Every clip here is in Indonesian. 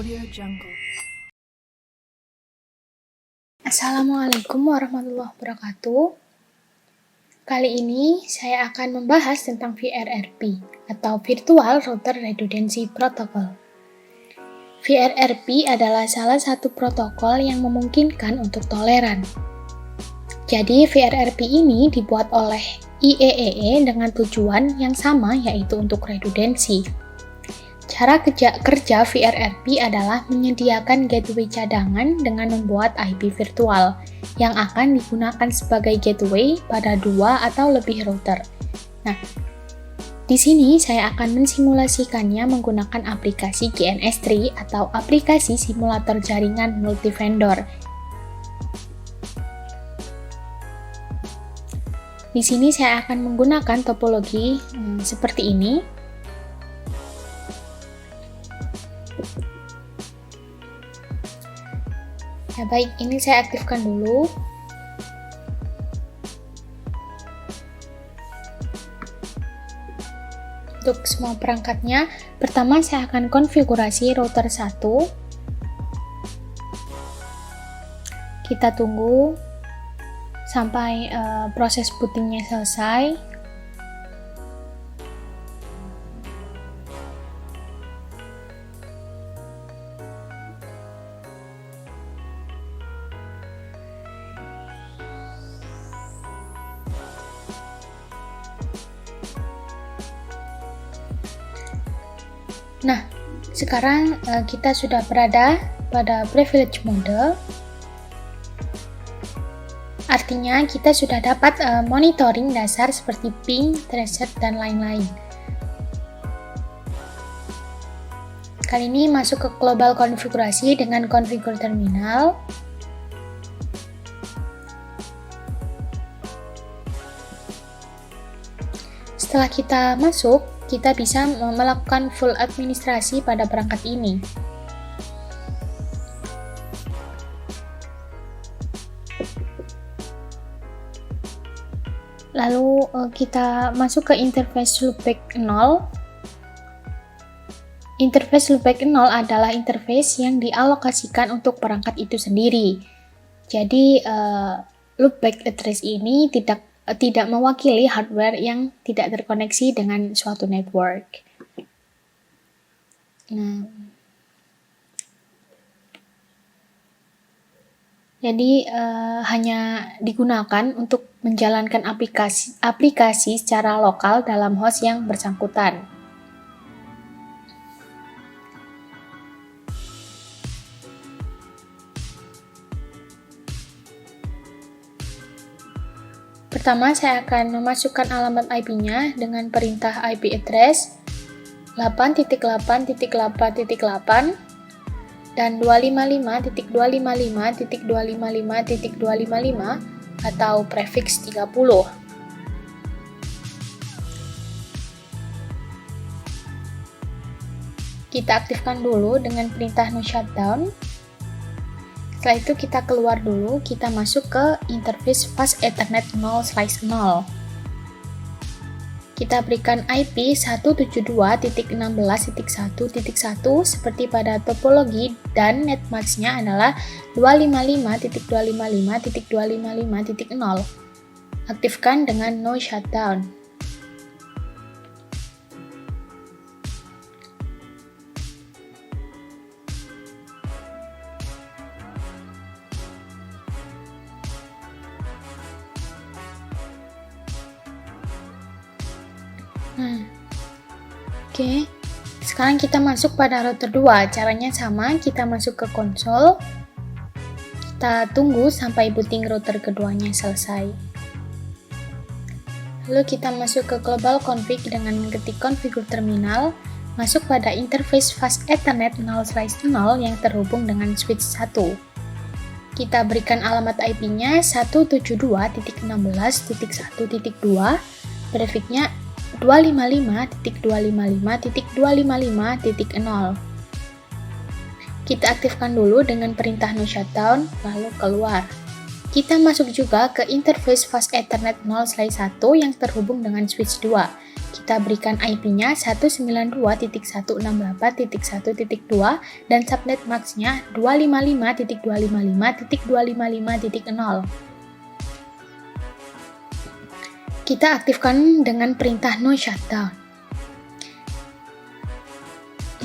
AudioJungle. Assalamualaikum warahmatullahi wabarakatuh. Kali ini saya akan membahas tentang VRRP atau Virtual Router Redundancy Protocol. VRRP adalah salah satu protokol yang memungkinkan untuk toleran. Jadi VRRP ini dibuat oleh IEEE dengan tujuan yang sama, yaitu untuk redundansi. Cara kerja VRRP adalah menyediakan gateway cadangan dengan membuat IP virtual yang akan digunakan sebagai gateway pada 2 atau lebih router. Nah, di sini saya akan mensimulasikannya menggunakan aplikasi GNS3 atau aplikasi simulator jaringan multi-vendor. Di sini saya akan menggunakan topologi seperti ini. Ya baik, ini saya aktifkan dulu. Untuk semua perangkatnya, pertama saya akan konfigurasi router 1. Kita tunggu sampai proses bootingnya selesai. Nah, sekarang kita sudah berada pada privilege mode. Artinya kita sudah dapat monitoring dasar seperti ping, tracer, dan lain-lain. Kali ini masuk ke global konfigurasi dengan configure terminal. Setelah kita masuk, kita bisa melakukan full administrasi pada perangkat ini. Lalu kita masuk ke interface loopback 0. Interface loopback 0 adalah interface yang dialokasikan untuk perangkat itu sendiri. Jadi loopback address ini tidak mewakili hardware yang tidak terkoneksi dengan suatu network. Nah, jadi hanya digunakan untuk menjalankan aplikasi secara lokal dalam host yang bersangkutan. Pertama, saya akan memasukkan alamat IP-nya dengan perintah IP address 8.8.8.8 dan 255.255.255.255 atau prefix 30. Kita aktifkan dulu dengan perintah no shutdown. Setelah itu kita keluar dulu, kita masuk ke interface fast ethernet 0/0. Kita berikan IP 172.16.1.1 seperti pada topologi dan netmask-nya adalah 255.255.255.0. Aktifkan dengan no shutdown. Oke. Sekarang kita masuk pada router 2. Caranya sama, kita masuk ke konsol. Kita tunggu sampai booting router keduanya selesai. Lalu kita masuk ke global config dengan mengetik configure terminal, masuk pada interface fast ethernet 0/0 yang terhubung dengan switch 1. Kita berikan alamat IP-nya 172.16.1.2, prefixnya 255.255.255.0. Kita aktifkan dulu dengan perintah no shutdown, lalu keluar. Kita masuk juga ke interface fast ethernet 0/1 yang terhubung dengan switch 2. kita berikan IP-nya 192.168.1.2 dan subnet max-nya 255.255.255.0. Kita aktifkan dengan perintah no shutdown.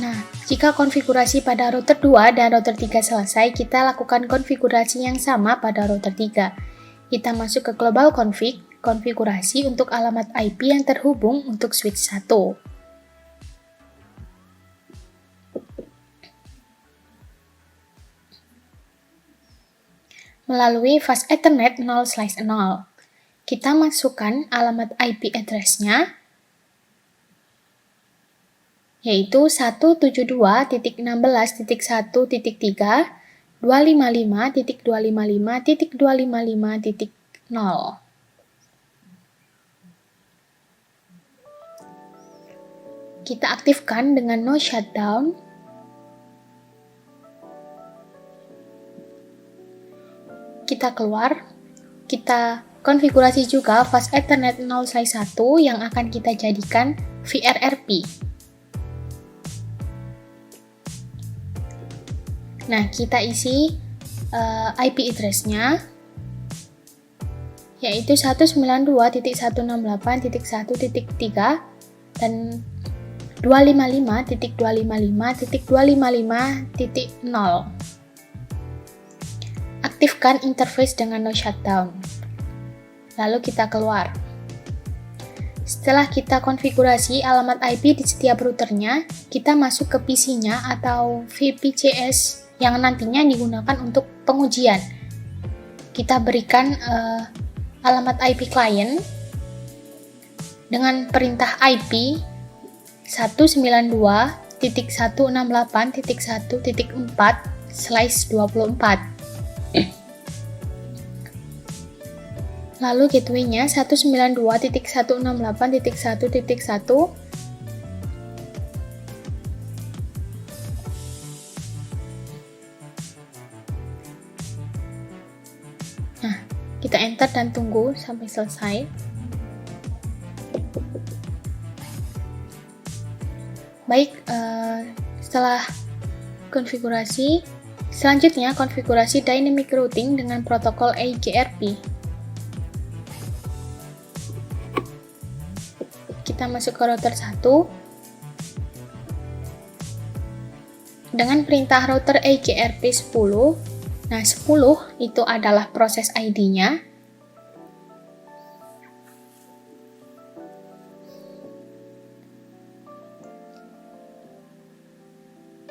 Nah, jika konfigurasi pada router 2 dan router 3 selesai, kita lakukan konfigurasi yang sama pada router 3. Kita masuk ke global config, konfigurasi untuk alamat IP yang terhubung untuk switch 1. Melalui fast Ethernet 0/0, kita masukkan alamat IP address-nya, yaitu 172.16.1.3, 255.255.255.0. Kita aktifkan dengan no shutdown. Kita keluar, kita konfigurasi juga fast Ethernet 0/1 yang akan kita jadikan VRRP. Nah, kita isi IP address-nya, yaitu 192.168.1.3 dan 255.255.255.0. Aktifkan interface dengan no shutdown. Lalu kita keluar. Setelah kita konfigurasi alamat IP di setiap routernya, kita masuk ke PC-nya atau VPCS yang nantinya digunakan untuk pengujian. Kita berikan alamat IP client dengan perintah IP 192.168.1.4/24. Lalu gateway-nya 192.168.1.1. Nah, kita enter dan tunggu sampai selesai. Baik, setelah konfigurasi, selanjutnya konfigurasi dynamic routing dengan protokol AGRP. Kita masuk ke router 1 dengan perintah router AGRP 10. Nah, 10 itu adalah proses ID-nya.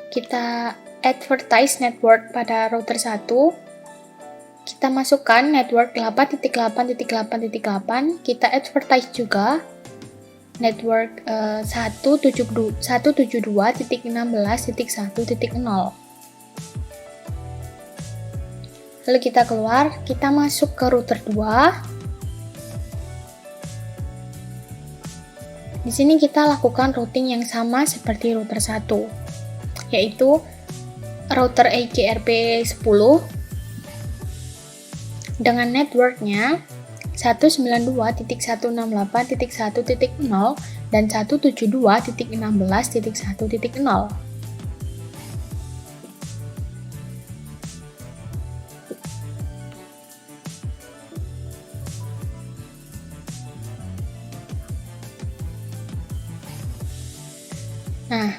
Kita advertise network pada router 1. Kita masukkan network 8.8.8.8. Kita advertise juga network 172.16.1.0. Lalu kita keluar, kita masuk ke router 2. Di sini kita lakukan routing yang sama seperti router 1, yaitu router AGRP 10 dengan networknya 192.168.1.0 dan 172.16.1.0. Nah,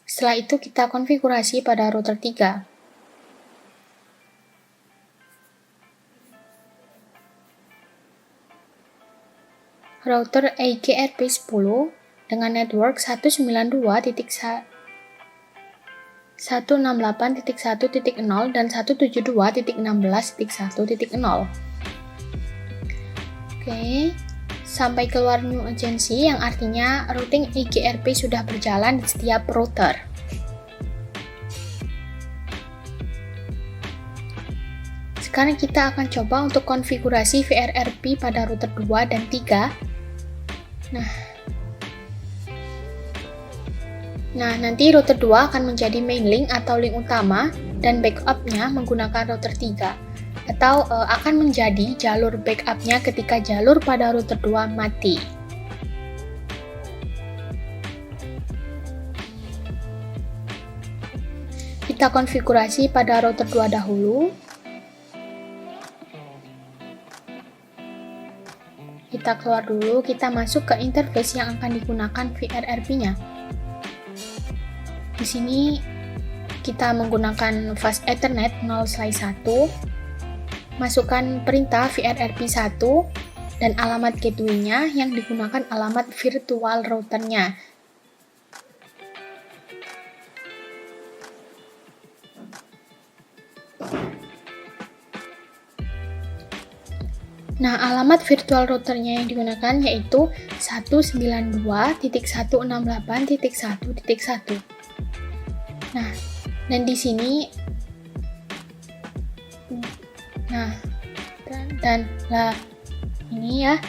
setelah itu kita konfigurasi pada router 3. Router AGRP 10 dengan network 192.168.1.0 dan 172.16.1.0. Oke, sampai keluar new agency yang artinya routing AGRP sudah berjalan di setiap router. Sekarang kita akan coba untuk konfigurasi VRRP pada router 2 dan 3. Nah, nanti router 2 akan menjadi main link atau link utama dan backup-nya menggunakan router 3. atau akan menjadi jalur backupnya ketika jalur pada router 2 mati. Kita konfigurasi pada router 2 dahulu. Kita keluar dulu, kita masuk ke interface yang akan digunakan VRRP-nya. Di sini kita menggunakan fast Ethernet 0/1, masukkan perintah VRRP1 dan alamat gateway-nya yang digunakan alamat virtual router-nya. Nah, alamat virtual routernya yang digunakan yaitu 192.168.1.1. Nah, dan di sini ini ya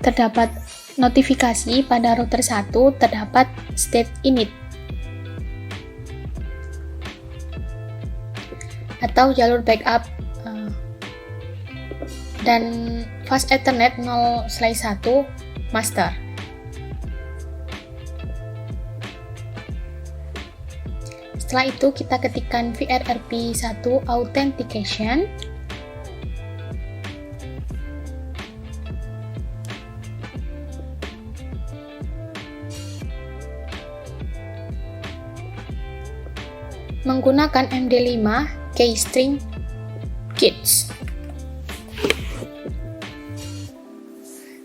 terdapat notifikasi pada router 1 terdapat state init atau jalur backup dan fast Ethernet 0/1 master. Setelah itu kita ketikkan VRRP1 authentication. Menggunakan MD5 keystring kits.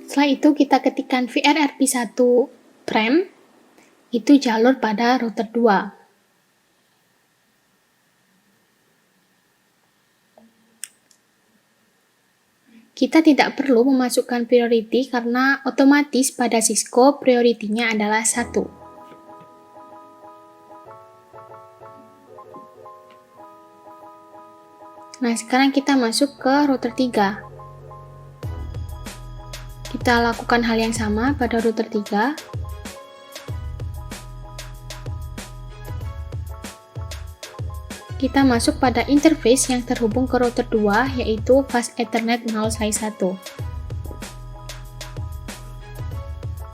Setelah itu kita ketikkan VRRP1 prem, itu jalur pada router 2. Kita tidak perlu memasukkan priority karena otomatis pada Cisco priority-nya adalah 1. Nah, sekarang kita masuk ke router 3. Kita lakukan hal yang sama pada router 3. Kita masuk pada interface yang terhubung ke router 2 yaitu fast Ethernet 0/1.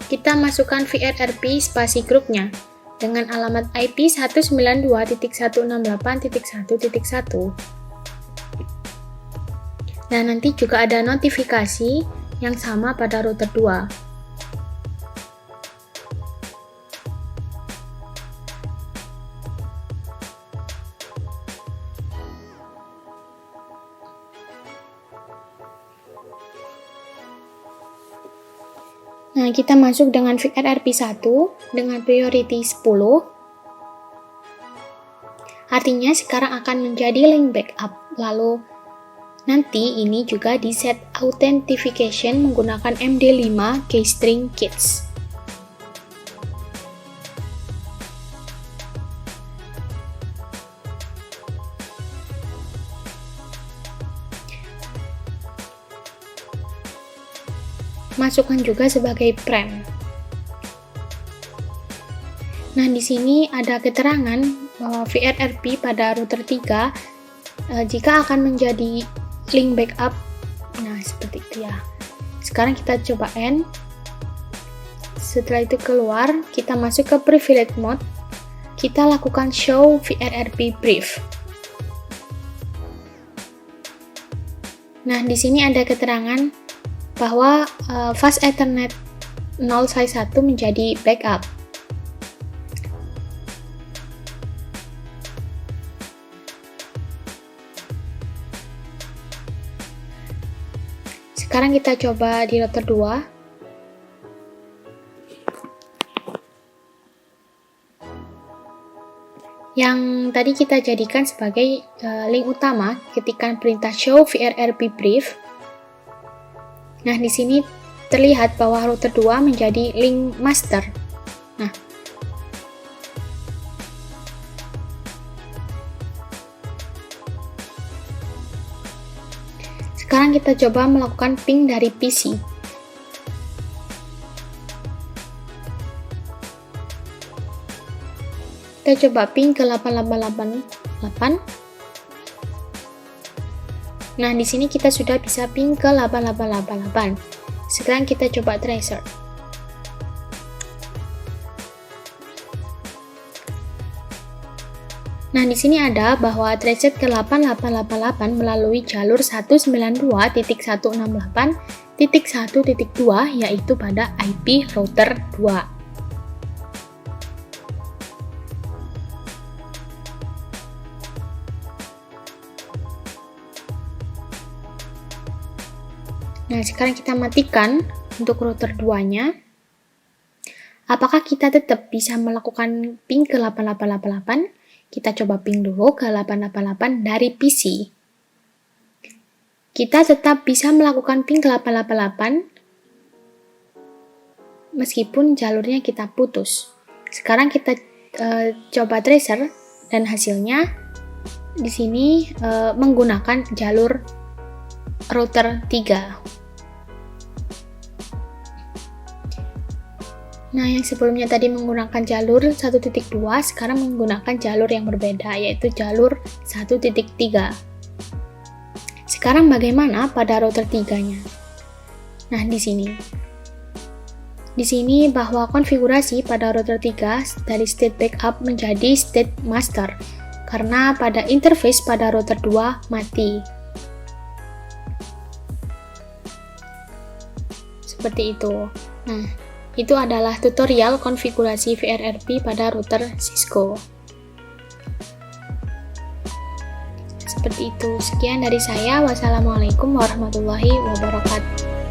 Kita masukkan VRRP spasi grupnya dengan alamat IP 192.168.1.1. Nah, nanti juga ada notifikasi yang sama pada router 2. Nah, kita masuk dengan VRRP1 dengan priority 10. Artinya sekarang akan menjadi link backup. Lalu nanti ini juga di set authentication menggunakan MD5 keystring kits. Masukkan juga sebagai prem. Nah, di sini ada keterangan bahwa VRRP pada router 3 jika akan menjadi link backup. Nah, seperti itu ya. Sekarang kita coba end. Setelah itu keluar, kita masuk ke privilege mode. Kita lakukan show VRRP brief. Nah, di sini ada keterangan bahwa fast Ethernet 0/1 menjadi backup. Sekarang kita coba di router 2. Yang tadi kita jadikan sebagai link utama, ketikkan perintah show VRRP brief. Nah, di sini terlihat bahwa router 2 menjadi link master. Nah, sekarang kita coba melakukan ping dari PC. Kita coba ping ke 8888. Nah, di sini kita sudah bisa ping ke 8888. Sekarang kita coba tracer. Nah, di sini ada bahwa tracer ke 8888 melalui jalur 192.168.1.2 yaitu pada IP router 2. Nah, sekarang kita matikan untuk router 2-nya. Apakah kita tetap bisa melakukan ping ke 8888? Kita coba ping dulu ke 888 dari PC. Kita tetap bisa melakukan ping ke 888 meskipun jalurnya kita putus. Sekarang kita coba tracer dan hasilnya di sini menggunakan jalur router 3. Nah, yang sebelumnya tadi menggunakan jalur 1.2, sekarang menggunakan jalur yang berbeda, yaitu jalur 1.3. Sekarang bagaimana pada router 3-nya? Nah, di sini. Di sini bahwa konfigurasi pada router 3 dari state backup menjadi state master, karena pada interface pada router 2 mati. Seperti itu. Nah, itu adalah tutorial konfigurasi VRRP pada router Cisco. Seperti itu. Sekian dari saya. Wassalamualaikum warahmatullahi wabarakatuh.